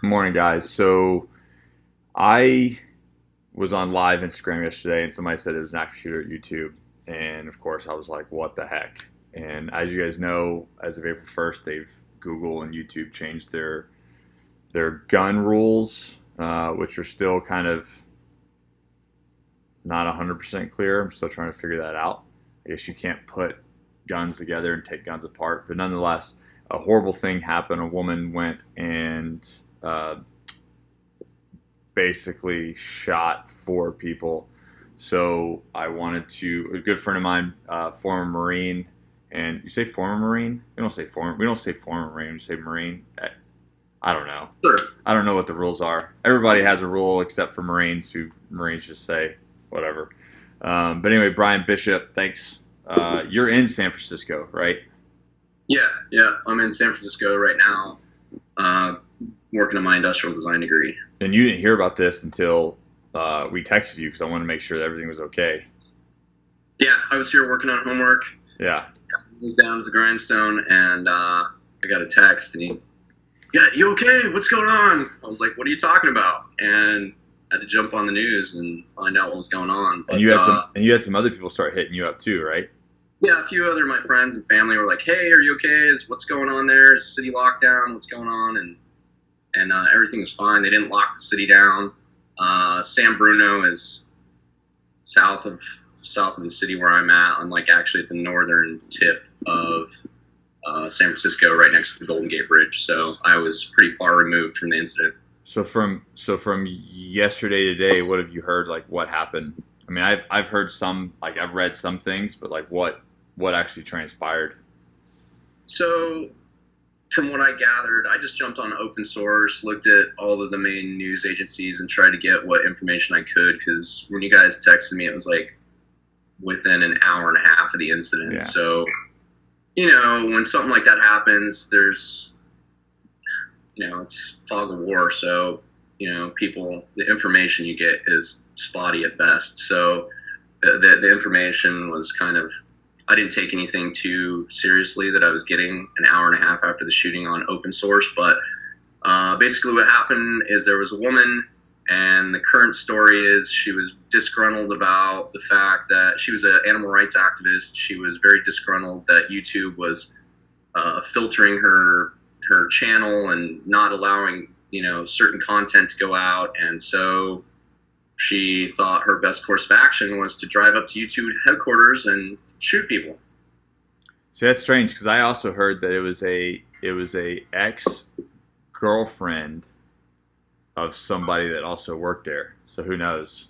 Good morning, guys. So I was on live Instagram yesterday, and somebody said it was an active shooter at YouTube, and of course I was like, "What the heck?" And as you guys know, as of April 1st, they've Google and YouTube changed their gun rules, which are still kind of not 100% clear. I'm still trying to figure that out. I guess you can't put guns together and take guns apart, but nonetheless, a horrible thing happened. A woman went and basically shot four people. So I wanted to. A good friend of mine, former Marine, and you say former Marine? We don't say former. We don't say former Marine. We say Marine. I don't know. Sure. I don't know what the rules are. Everybody has a rule except for Marines, who Marines just say whatever. But anyway, Brian Bishop, thanks. You're in San Francisco, right? Yeah. I'm in San Francisco right now, working on my industrial design degree. And you didn't hear about this until we texted you because I wanted to make sure that everything was okay. Yeah, I was here working on homework. Yeah. Moved down to the grindstone, and I got a text, and yeah, you okay? What's going on? I was like, what are you talking about? And I had to jump on the news and find out what was going on. But, and you had some other people start hitting you up too, right? Yeah, a few other of my friends and family were like, hey, are you okay? What's going on there? Is the city locked down? What's going on? And everything was fine. They didn't lock the city down. San Bruno is south of the city where I'm at. I'm like actually at the northern tip of San Francisco, right next to the Golden Gate Bridge. So I was pretty far removed from the incident. So from yesterday to today, what have you heard? Like what happened? I mean, I've heard some, like I've read some things, but like what actually transpired? So from what I gathered, I just jumped on open source, looked at all of the main news agencies, and tried to get what information I could. Because when you guys texted me, it was like within an hour and a half of the incident. Yeah. So, when something like that happens, there's, it's fog of war. So, the information you get is spotty at best. So the information was kind of, I didn't take anything too seriously that I was getting an hour and a half after the shooting on open source. But basically what happened is there was a woman, and the current story is she was disgruntled about the fact that she was an animal rights activist. She was very disgruntled that YouTube was filtering her channel and not allowing, certain content to go out. And so she thought her best course of action was to drive up to YouTube headquarters and shoot people. See, that's strange because I also heard that it was a ex-girlfriend of somebody that also worked there. So who knows?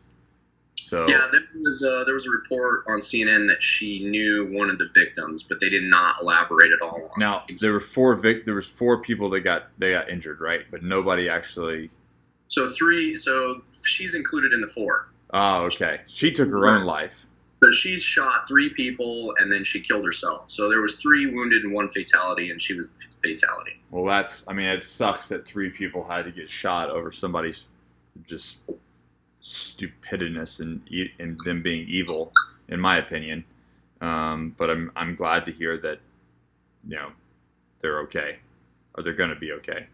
So yeah, there was a report on CNN that she knew one of the victims, but they did not elaborate at all. Now there was four people that got injured, right? But nobody actually. So she's included in the four. Oh, okay. She took her own life. So she shot three people and then she killed herself. So there was 3 wounded and 1 fatality, and she was the fatality. Well, it sucks that 3 people had to get shot over somebody's just stupidness and them being evil, in my opinion. But I'm glad to hear that, they're okay, or they're going to be okay.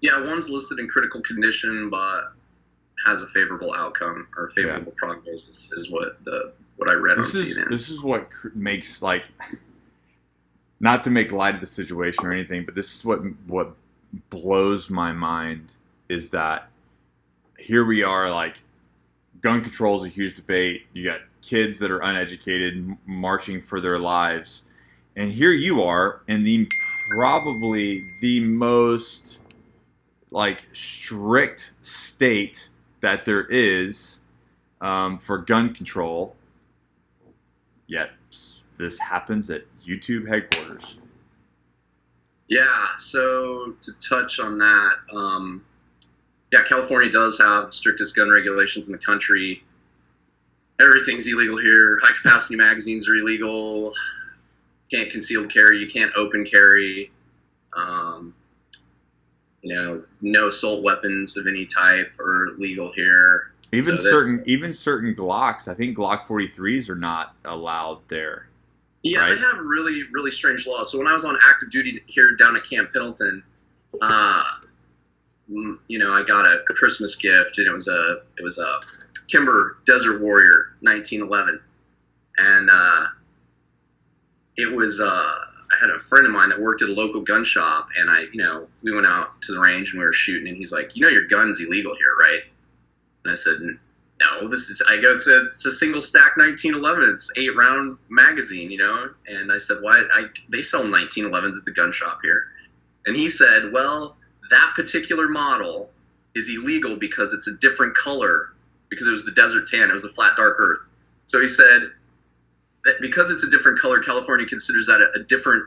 Yeah, one's listed in critical condition, but has a favorable outcome or favorable prognosis is what I read on CNN. This is what makes, like, not to make light of the situation or anything, but this is what blows my mind is that here we are, like, gun control is a huge debate. You got kids that are uneducated marching for their lives, and here you are in probably the most like strict state that there is for gun control, yet this happens at YouTube headquarters. Yeah, so to touch on that, California does have the strictest gun regulations in the country. Everything's illegal here. High capacity magazines are illegal. You can't concealed carry. You can't open carry. No assault weapons of any type are legal here. Even certain Glocks, I think Glock 43s are not allowed there. Yeah, right? They have really, really strange laws. So when I was on active duty here down at Camp Pendleton, I got a Christmas gift, and it was a Kimber Desert Warrior 1911, and it was I had a friend of mine that worked at a local gun shop, and we went out to the range and we were shooting, and he's like, your gun's illegal here, right? And I said, no, it's a single stack 1911. It's 8-round magazine, And I said, why? They sell 1911s at the gun shop here. And he said, well, that particular model is illegal because it's a different color, because it was the desert tan. It was the flat dark earth. So he said that because it's a different color, California considers that a different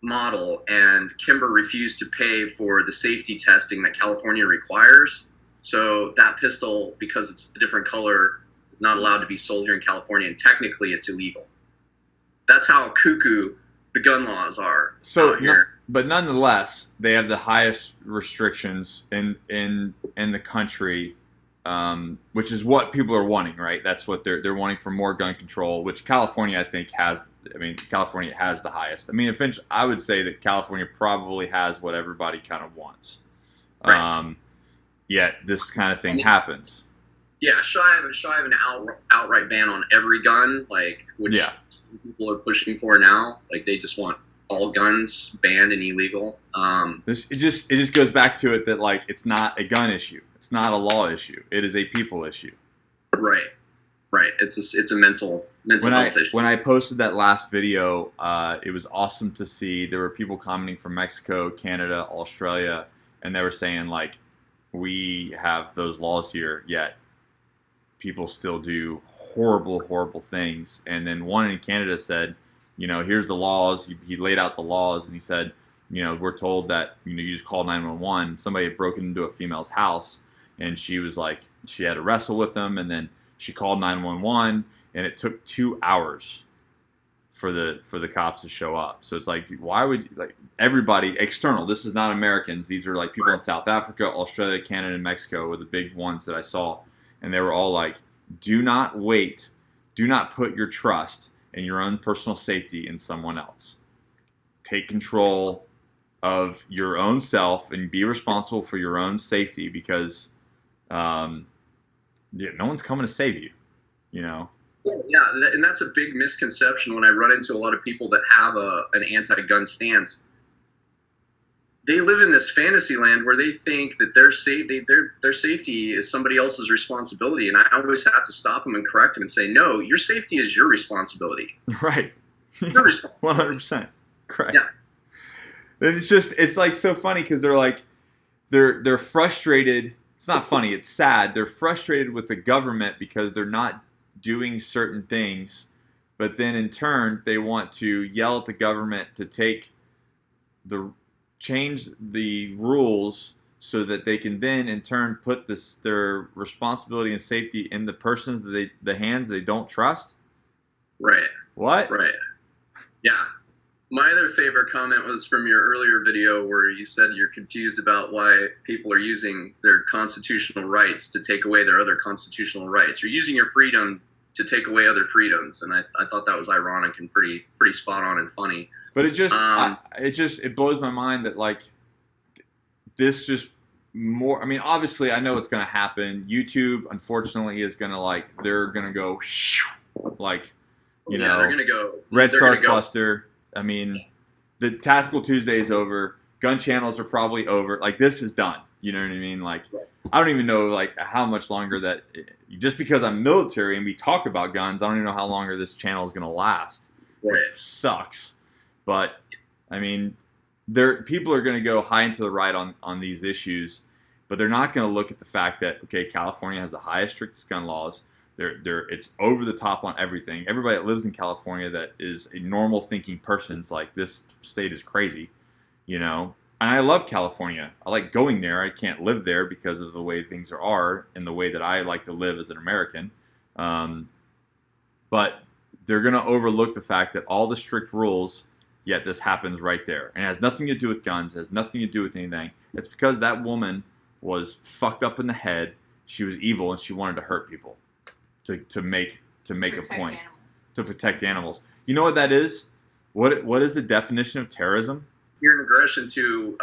model, and Kimber refused to pay for the safety testing that California requires. So that pistol, because it's a different color, is not allowed to be sold here in California, and technically it's illegal. That's how cuckoo the gun laws are out here. But nonetheless, they have the highest restrictions in the country, which is what people are wanting, right? That's what they're wanting, for more gun control, which California, I think, has. I mean, California has the highest. I mean, eventually, I would say that California probably has what everybody kind of wants. Right. Yet this kind of thing happens. Yeah, shy of an outright ban on every gun, which some people are pushing for now. Like, they just want all guns banned and illegal. It just goes back to it that, like, it's not a gun issue. It's not a law issue. It is a people issue. Right. It's a mental health issue. When I posted that last video, it was awesome to see. There were people commenting from Mexico, Canada, Australia, and they were saying, like, we have those laws here, yet people still do horrible, horrible things. And then one in Canada said, here's the laws. He laid out the laws, and he said, we're told that, you just call 911. Somebody had broken into a female's house, and she was like, she had to wrestle with them, and then she called 911, and it took 2 hours for the cops to show up. So it's like, why would everybody external? This is not Americans. These are like people in South Africa, Australia, Canada, and Mexico were the big ones that I saw, and they were all like, do not wait, do not put your trust in your own personal safety in someone else. Take control of your own self and be responsible for your own safety, because no one's coming to save you, Yeah, and that's a big misconception when I run into a lot of people that have an anti-gun stance. They live in this fantasy land where they think that their safety is somebody else's responsibility, and I always have to stop them and correct them and say, no, your safety is your responsibility. Right. Your responsibility. 100%. Correct. Yeah. And it's like so funny, because they're frustrated. It's not funny, it's sad. They're frustrated with the government because they're not doing certain things, but then in turn they want to yell at the government to change the rules so that they can then in turn put their responsibility and safety in the hands they don't trust. Right. What? Right. Yeah. My other favorite comment was from your earlier video where you said you're confused about why people are using their constitutional rights to take away their other constitutional rights. You're using your freedom to take away other freedoms, and I thought that was ironic and pretty spot on and funny. But it blows my mind that, like, this just more. I mean, obviously, I know it's going to happen. YouTube, unfortunately, is going to they're going to go they're going to go Red Star Cluster. I mean, the Tactical Tuesday is over. Gun channels are probably over. Like, this is done. You know what I mean? Like, I don't even know how much longer that. Just because I'm military and we talk about guns, I don't even know how longer this channel is going to last. Which sucks. But I mean, people are going to go high and to the right on these issues, but they're not going to look at the fact that, okay, California has the highest, strictest gun laws. It's over the top on everything. Everybody that lives in California that is a normal thinking person's like, this state is crazy, And I love California. I like going there. I can't live there because of the way things are and the way that I like to live as an American. But they're going to overlook the fact that all the strict rules, yet this happens right there. And it has nothing to do with guns. It has nothing to do with anything. It's because that woman was fucked up in the head. She was evil, and she wanted to hurt people to make a point. Animals. To protect animals. You know what that is? What is the definition of terrorism? Your aggression to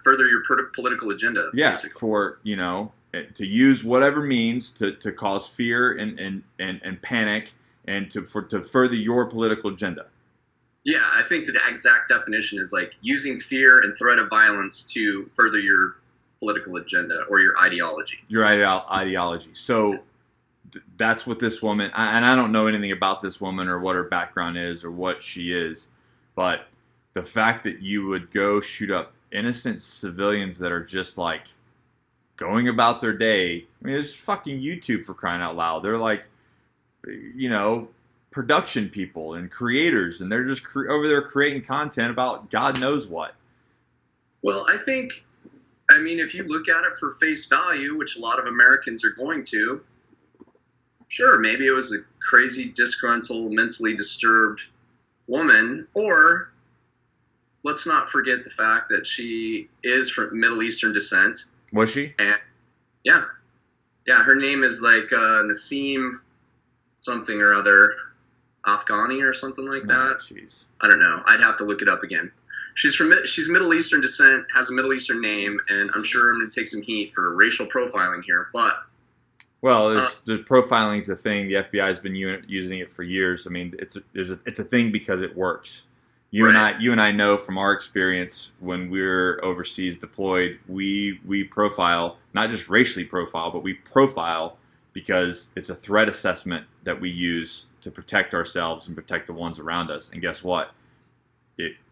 further your political agenda. Yeah, basically. for to use whatever means to cause fear and panic and to further your political agenda. Yeah, I think the exact definition is like using fear and threat of violence to further your political agenda or your ideology. Your ideology. So that's what this woman, and I don't know anything about this woman or what her background is or what she is, but the fact that you would go shoot up innocent civilians that are just like going about their day. I mean, it's fucking YouTube, for crying out loud. They're like, production people and creators, and they're just over there creating content about God knows what. Well, I mean, if you look at it for face value, which a lot of Americans are going to, sure, maybe it was a crazy, disgruntled, mentally disturbed woman, or let's not forget the fact that she is from Middle Eastern descent. Was she? And yeah, her name is like Nassim something or other, Afghani or something like that. Jeez. I don't know. I'd have to look it up again. She's Middle Eastern descent, has a Middle Eastern name, and I'm sure I'm going to take some heat for racial profiling here. But the profiling is a thing. The FBI has been using it for years. I mean, it's a thing because it works. You and I know from our experience when we're overseas deployed, we profile, not just racially profile, but we profile because it's a threat assessment that we use to protect ourselves and protect the ones around us. And guess what?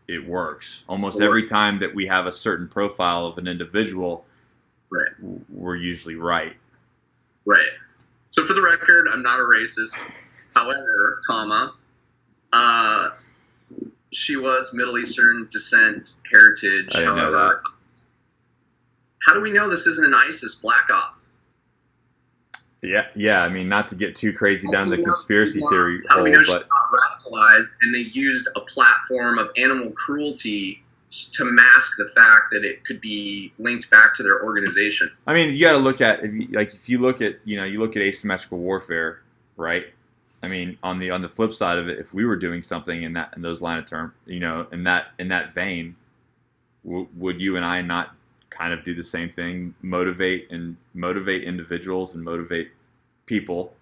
It works. Almost every time that we have a certain profile of an individual, we're usually right. Right. So for the record, I'm not a racist. However, she was Middle Eastern descent, heritage. I didn't know that. How do we know this isn't an ISIS black op? Yeah. I mean, not to get too crazy down the conspiracy theory hole, but she's not radicalized, and they used a platform of animal cruelty to mask the fact that it could be linked back to their organization. I mean, you got to look at if you look at you look at asymmetrical warfare, right? I mean, on the flip side of it, if we were doing something in those line of term, in that vein, would you and I not kind of do the same thing, motivate individuals and motivate people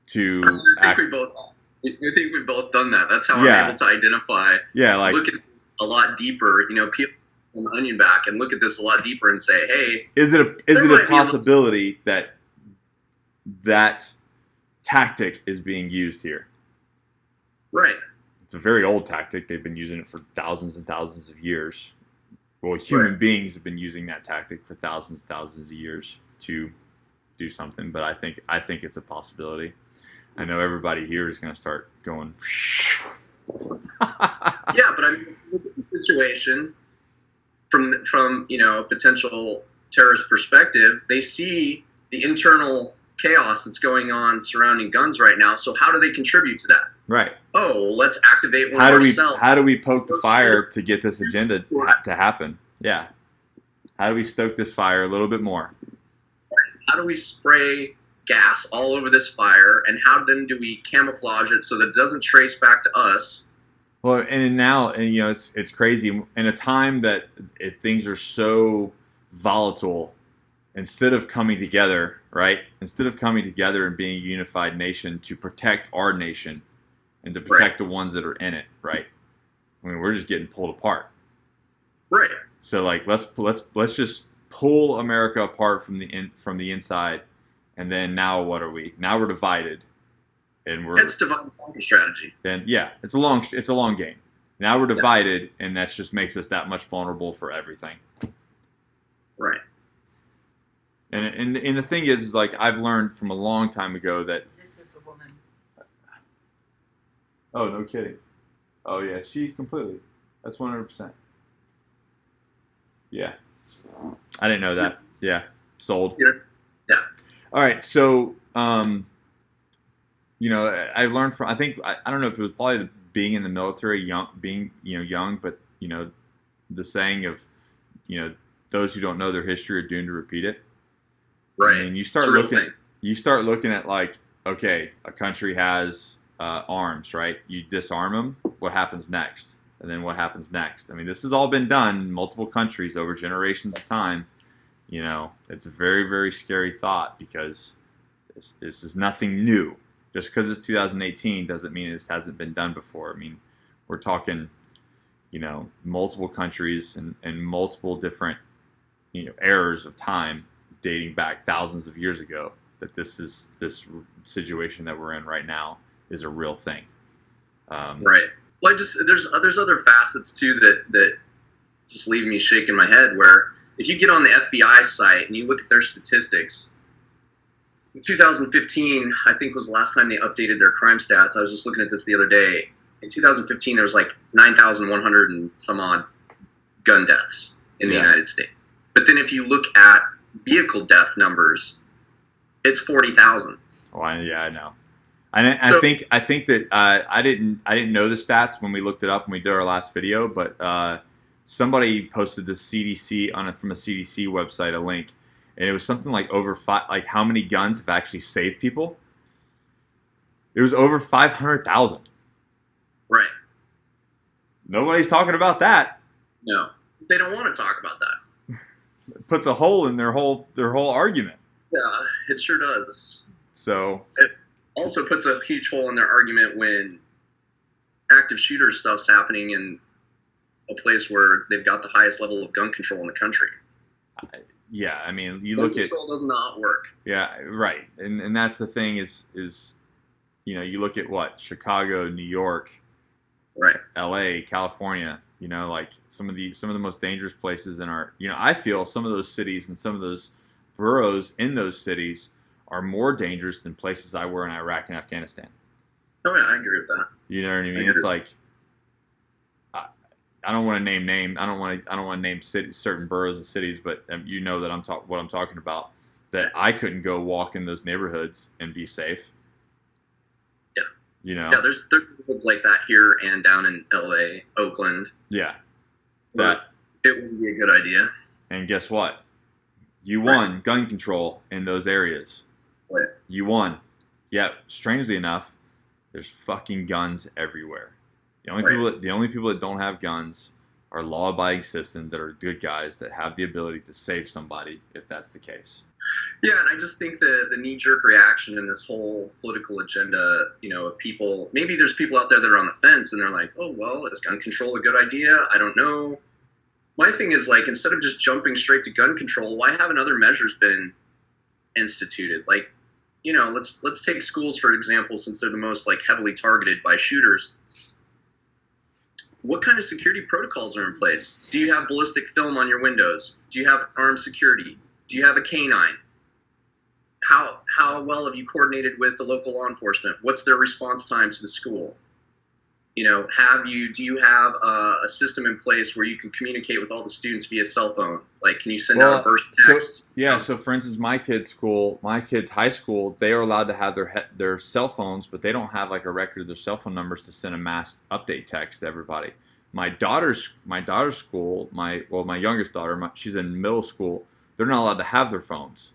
to I think we've both done that. That's how I'm able to identify. Yeah, like look at it a lot deeper. People on the onion back and look at this a lot deeper and say, hey, is it a possibility that tactic is being used here? Right. It's a very old tactic. They've been using it for thousands and thousands of years. Well, human beings have been using that tactic for thousands of years to do something, but I think it's a possibility. I know everybody here is going to start going. Yeah, but I mean, look at the situation from a potential terrorist perspective. They see the internal chaos that's going on surrounding guns right now. So how do they contribute to that? Right. Oh, let's activate one ourselves. How do we poke the fire to get this agenda to happen? Yeah. How do we stoke this fire a little bit more? How do we spray gas all over this fire, and how then do we camouflage it so that it doesn't trace back to us? Well, and now, it's crazy. In a time that things are so volatile, instead of coming together, right? Instead of coming together and being a unified nation to protect our nation and to protect the ones that are in it, right? I mean, we're just getting pulled apart. Right. So like, let's just pull America apart from the inside, and then now what are we? Now we're divided, and it's divide and conquer strategy. Then it's a long game. Now we're divided, and that just makes us that much vulnerable for everything. Right. And the thing is like, I've learned from a long time ago that this is the woman. Oh, no kidding. Oh yeah, she's completely. That's 100%. Yeah. I didn't know that. Yeah. Sold. Yeah. All right. So, I learned from, I don't know if it was probably being in the military, young, but, the saying of, those who don't know their history are doomed to repeat it. Right. I mean, you start looking at like, okay, a country has arms, right? You disarm them. What happens next? and then what happens next? I mean, this has all been done in multiple countries over generations of time. You know, it's a very, very scary thought because this is nothing new. Just because it's 2018 doesn't mean this hasn't been done before. I mean, we're talking, you know, multiple countries and multiple different, you know, eras of time dating back thousands of years ago that this situation that we're in right now is a real thing. Right. Well, there's other facets too that just leave me shaking my head. Where if you get on the FBI site and you look at their statistics, in 2015, I think was the last time they updated their crime stats. I was just looking at this the other day. In 2015, there was like 9,100 and some odd gun deaths in the United States. But then if you look at vehicle death numbers, it's 40,000. Oh, I know. I think that I didn't know the stats when we looked it up when we did our last video, but somebody posted the CDC from a CDC website a link, and it was something like like how many guns have actually saved people. It was over 500,000. Right. Nobody's talking about that. No, they don't want to talk about that. It puts a hole in their whole argument. Yeah, it sure does. So it also puts a huge hole in their argument when active shooter stuff's happening in a place where they've got the highest level of gun control in the country. Yeah, I mean, you gun look control does not work. Yeah, right, and that's the thing is you know, you look at what Chicago, New York, right, L.A., California. You know, like some of the most dangerous places in our. You know, I feel some of those cities and some of those boroughs in those cities are more dangerous than places I were in Iraq and Afghanistan. Oh yeah, I agree with that. You know what I mean? It's like I don't want to name. I don't want to name certain boroughs and cities, but you know that what I'm talking about. That I couldn't go walk in those neighborhoods and be safe. Yeah. You know. Yeah, there's neighborhoods like that here and down in L.A., Oakland. Yeah. But it wouldn't be a good idea. And guess what? You won gun control in those areas. Right. You won. Yet, strangely enough, there's fucking guns everywhere. The only people that don't have guns are law-abiding citizens that are good guys that have the ability to save somebody if that's the case. Yeah, and I just think the knee-jerk reaction in this whole political agenda, you know, of people, maybe there's people out there that are on the fence and they're like, oh, well, is gun control a good idea? I don't know. My thing is, like, instead of just jumping straight to gun control, why haven't other measures been instituted? Like, you know, let's take schools, for example, since they're the most, like, heavily targeted by shooters. What kind of security protocols are in place? Do you have ballistic film on your windows? Do you have armed security? Do you have a canine? How well have you coordinated with the local law enforcement? What's their response time to the school? You know, do you have a system in place where you can communicate with all the students via cell phone? Like, can you send out a burst text? So for instance, my kids' high school, they are allowed to have their cell phones, but they don't have like a record of their cell phone numbers to send a mass update text to everybody. My daughter's school, my youngest daughter, she's in middle school. They're not allowed to have their phones.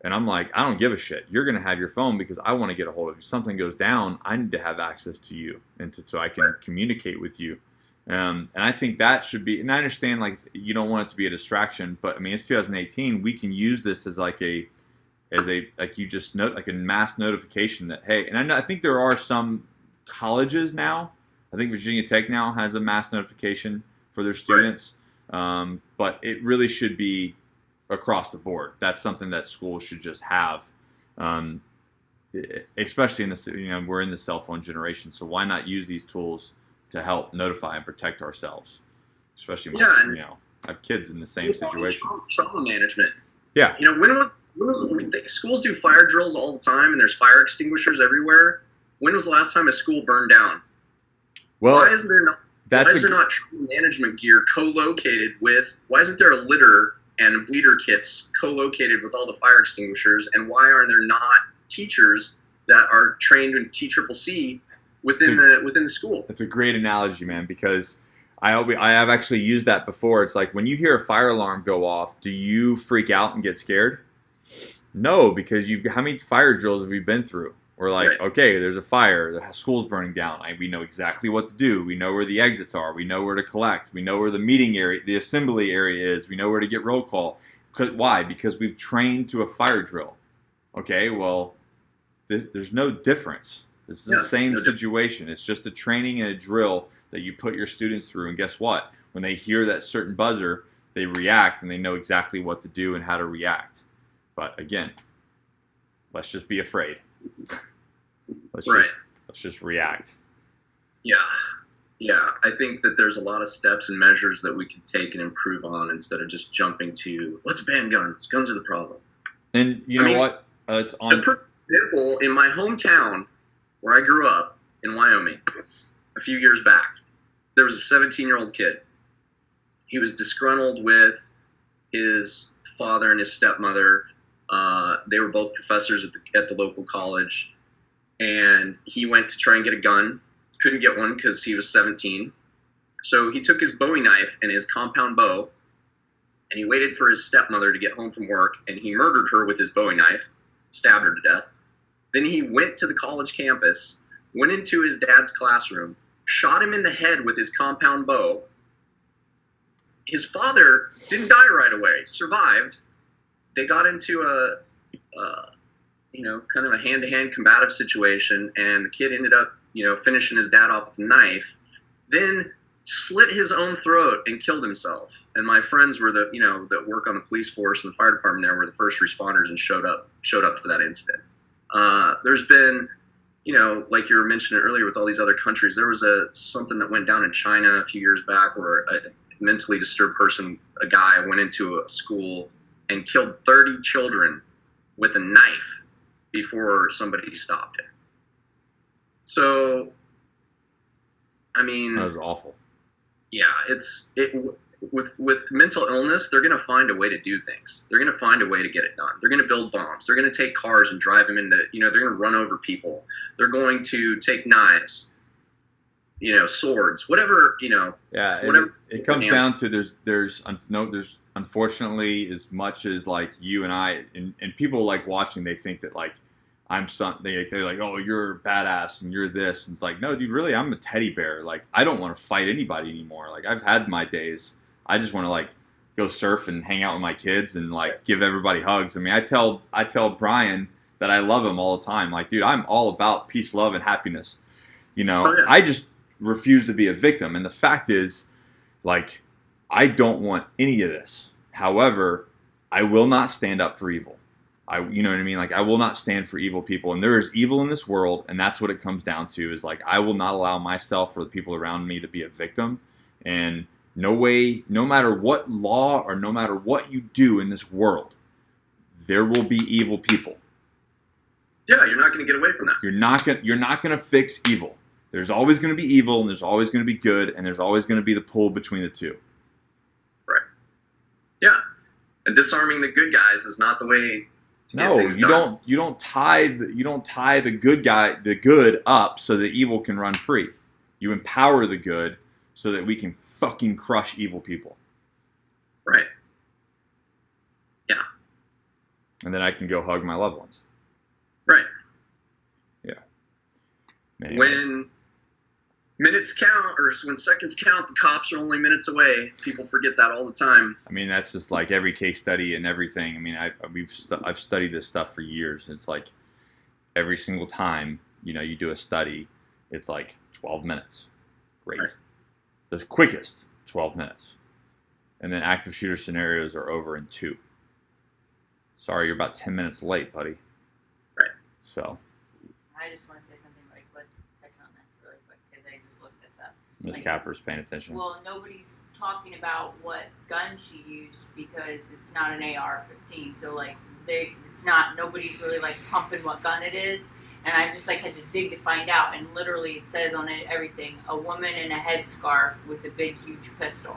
And I'm like, I don't give a shit. You're going to have your phone because I want to get a hold of you. If something goes down, I need to have access to you so I can communicate with you. And I think that should be, and I understand like you don't want it to be a distraction, but I mean, it's 2018. We can use this as like a mass notification that, hey, and I think there are some colleges now. I think Virginia Tech now has a mass notification for their students. Right. But it really should be across the board. That's something that schools should just have, especially in this. You know, we're in the cell phone generation, so why not use these tools to help notify and protect ourselves? Especially when I have kids in the same situation. Trauma management. Yeah. You know, when was schools do fire drills all the time, and there's fire extinguishers everywhere. When was the last time a school burned down? Well, why is there not trauma management gear co-located with? Why isn't there a litter and bleeder kits co-located with all the fire extinguishers, and why are there not teachers that are trained in TCCC within the school? That's a great analogy, man, because I have actually used that before. It's like when you hear a fire alarm go off, do you freak out and get scared? No, because how many fire drills have you been through? We're like, Right. okay, there's a fire, the school's burning down. We know exactly what to do. We know where the exits are. We know where to collect. We know where the meeting area, the assembly area is. We know where to get roll call. Why? Because we've trained to a fire drill. Okay, well, there's no difference. This is the same situation. It's just a training and a drill that you put your students through. And guess what? When they hear that certain buzzer, they react and they know exactly what to do and how to react. But again, let's just be afraid. Let's just react. Yeah. I think that there's a lot of steps and measures that we can take and improve on instead of just jumping to let's ban guns. Guns are the problem. And you know what? It's on. For example, in my hometown where I grew up in Wyoming, a few years back, there was a 17-year-old kid. He was disgruntled with his father and his stepmother. They were both professors at the local college, and he went to try and get a gun. Couldn't get one because he was 17. So he took his Bowie knife and his compound bow, and he waited for his stepmother to get home from work, and he murdered her with his Bowie knife, stabbed her to death. Then he went to the college campus, went into his dad's classroom, shot him in the head with his compound bow. His father didn't die right away, survived. They got into a kind of a hand-to-hand combative situation, and the kid ended up, finishing his dad off with a knife, then slit his own throat and killed himself. And my friends were that work on the police force and the fire department there were the first responders and showed up for that incident. There's been, like you were mentioning earlier with all these other countries, there was something that went down in China a few years back where a mentally disturbed person, a guy, went into a school and killed 30 children with a knife before somebody stopped it. So, I mean, that was awful. Yeah, with mental illness, they're going to find a way to do things. They're going to find a way to get it done. They're going to build bombs. They're going to take cars and drive them into, they're going to run over people. They're going to take knives, swords, whatever, Yeah, whatever. It comes down to there's unfortunately, as much as like you and I and people like watching, they think that like they're like, oh, you're badass and you're this, and it's like, no, dude, really, I'm a teddy bear. Like, I don't want to fight anybody anymore. Like, I've had my days. I just want to like go surf and hang out with my kids and like give everybody hugs. I mean, I tell Brian that I love him all the time. Like, dude, I'm all about peace, love, and happiness. I just refuse to be a victim. And the fact is, like, I don't want any of this. However, I will not stand up for evil. You know what I mean? Like, I will not stand for evil people. And there is evil in this world, and that's what it comes down to, is like, I will not allow myself or the people around me to be a victim. And no way, no matter what law or no matter what you do in this world, there will be evil people. Yeah, you're not going to get away from that. You're not going to fix evil. There's always going to be evil, and there's always going to be good, and there's always going to be the pull between the two. Right. Yeah. And disarming the good guys is not the way. No, you don't tie the good up so that evil can run free. You empower the good so that we can fucking crush evil people. Right. Yeah. And then I can go hug my loved ones. Right. Yeah. Anyways. When minutes count, or when seconds count, the cops are only minutes away. People forget that all the time. I mean, that's just like every case study and everything. I mean, I've studied this stuff for years. It's like every single time, you do a study, it's like 12 minutes. Great. Right. The quickest, 12 minutes. And then active shooter scenarios are over in 2. Sorry, you're about 10 minutes late, buddy. Right. So. I just want to say something really quick, touching on this really quick, because I just looked this up. Ms. Capper's paying attention. Well, nobody's talking about what gun she used because it's not an AR-15. So, like, nobody's really, like, pumping what gun it is. And I just, like, had to dig to find out. And literally it says on it everything, a woman in a headscarf with a big, huge pistol.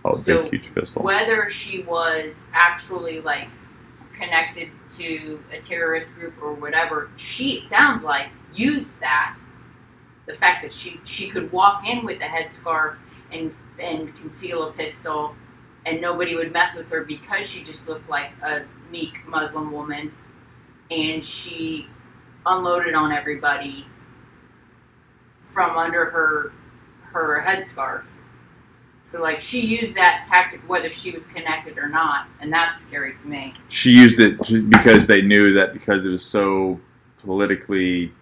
Oh, so big, huge pistol. Whether she was actually, like, connected to a terrorist group or whatever, she, it sounds like, used that. The fact that she could walk in with a headscarf and conceal a pistol and nobody would mess with her because she just looked like a meek Muslim woman, and she unloaded on everybody from under her headscarf. So like she used that tactic whether she was connected or not, and that's scary to me. She used it because they knew that because it was so politically,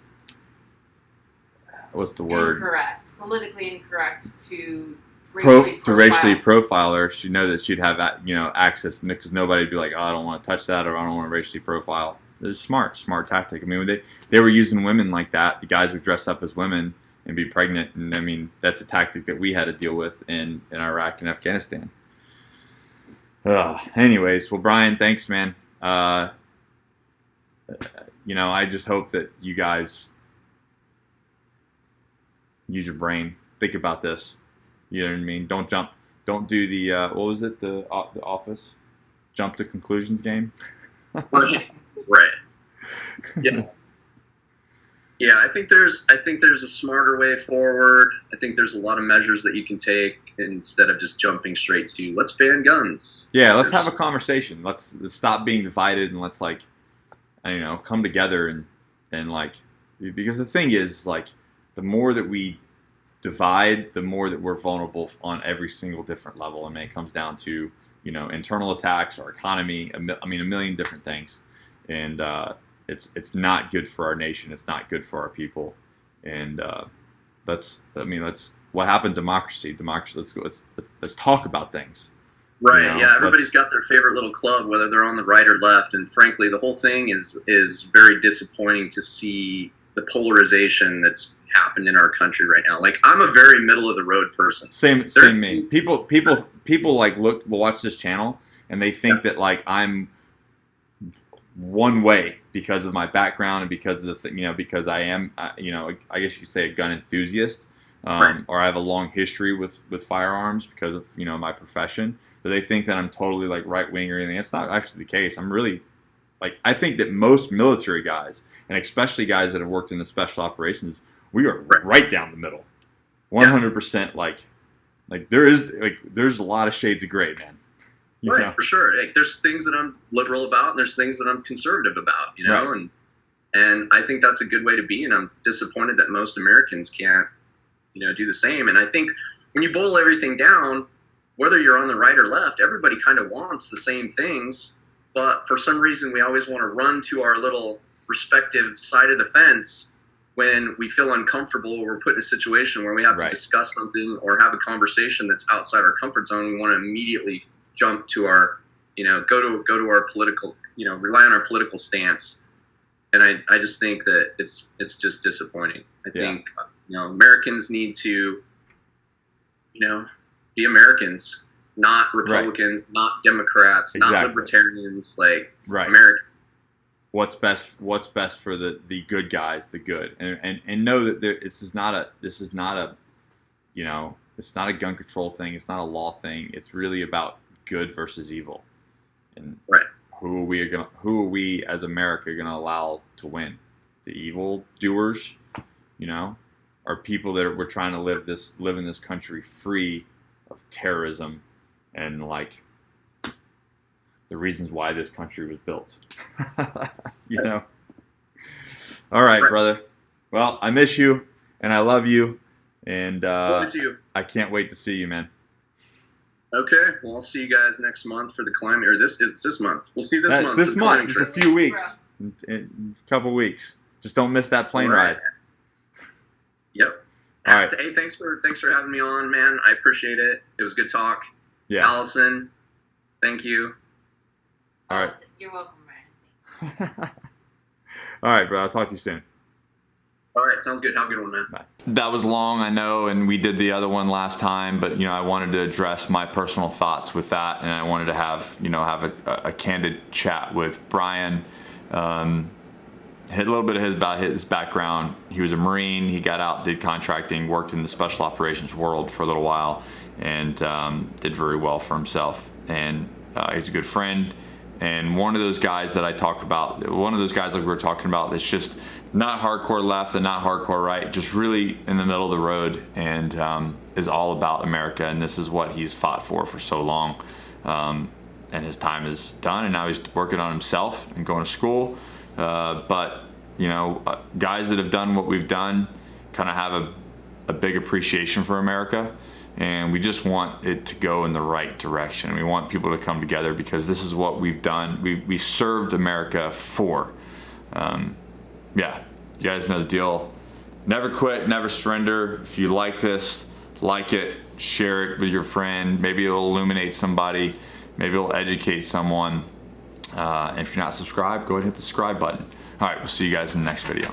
what's the word? Incorrect. Politically incorrect to racially profile her. She know that she'd have access, because nobody would be like, oh, I don't want to touch that, or I don't want to racially profile. It's smart tactic. I mean, they were using women like that. The guys would dress up as women and be pregnant, and I mean that's a tactic that we had to deal with in Iraq and Afghanistan. Anyways, well, Brian, thanks, man. I just hope that you guys use your brain, think about this. You know what I mean? Don't don't do the what was it, the Office jump to conclusions game. Right. Yeah. Yeah, I think there's a smarter way forward. I think there's a lot of measures that you can take instead of just jumping straight to let's ban guns. Yeah, let's have a conversation. Let's stop being divided, and let's come together and because the thing is the more that we divide, the more that we're vulnerable on every single different level. I mean, it comes down to internal attacks, our economy. a million different things, and it's not good for our nation. It's not good for our people, and that's what happened. Democracy. Let's talk about things. Right. Yeah. Everybody's got their favorite little club, whether they're on the right or left, and frankly, the whole thing is very disappointing to see the polarization that's happened in our country right now. Like, I'm a very middle of the road person. Same me. People will watch this channel and they think that I'm one way because of my background and because of because I am I guess you could say a gun enthusiast, right. Or I have a long history with firearms because of my profession. But they think that I'm totally right wing or anything. That's not actually the case. I'm really I think that most military guys, and especially guys that have worked in the special operations, we are right down the middle, 100%. There's a lot of shades of gray, man. Right, for sure. There's things that I'm liberal about, and there's things that I'm conservative about. Right. And I think that's a good way to be. And I'm disappointed that most Americans can't, do the same. And I think when you boil everything down, whether you're on the right or left, everybody kind of wants the same things. But for some reason, we always want to run to our little respective side of the fence when we feel uncomfortable or we're put in a situation where we have to discuss something or have a conversation that's outside our comfort zone. We want to immediately jump to our, go to our political, rely on our political stance. And I just think that it's just disappointing. I think, Americans need to, be Americans, not Republicans, not Democrats, not libertarians, Americans. What's best for the good guys, the good, and know that this is not a it's not a gun control thing. It's not a law thing. It's really about good versus evil, and who are we as America gonna allow to win? The evil doers, are people that we're trying to live in this country free of terrorism and the reasons why this country was built. All right, brother. Well, I miss you and I love you, and love you. I can't wait to see you, man. Okay, well, I'll see you guys next month for the climbing, or this month. We'll see you this month. This month, just a few weeks, in a couple weeks. Just don't miss that plane ride. Yep. All right. Hey, thanks for having me on, man. I appreciate it. It was good talk. Yeah. Allison, thank you. All right. You're welcome, man. All right, bro. I'll talk to you soon. All right, sounds good. Have a good one, man. Bye. That was long, I know, and we did the other one last time, but I wanted to address my personal thoughts with that, and I wanted to have a candid chat with Brian. Hit a little bit about his background. He was a Marine. He got out, did contracting, worked in the special operations world for a little while, and did very well for himself. And he's a good friend. And one of those guys that I talk about, one of those guys like we were talking about, that's just not hardcore left and not hardcore right, just really in the middle of the road, and is all about America. And this is what he's fought for so long. And his time is done, and now he's working on himself and going to school. But you know, guys that have done what we've done kind of have a big appreciation for America, and we just want it to go in the right direction. We want people to come together because this is what we've done. We served America for. Yeah, you guys know the deal. Never quit, never surrender. If you like this, like it, share it with your friend. Maybe it'll illuminate somebody. Maybe it'll educate someone. And if you're not subscribed, go ahead and hit the subscribe button. All right, we'll see you guys in the next video.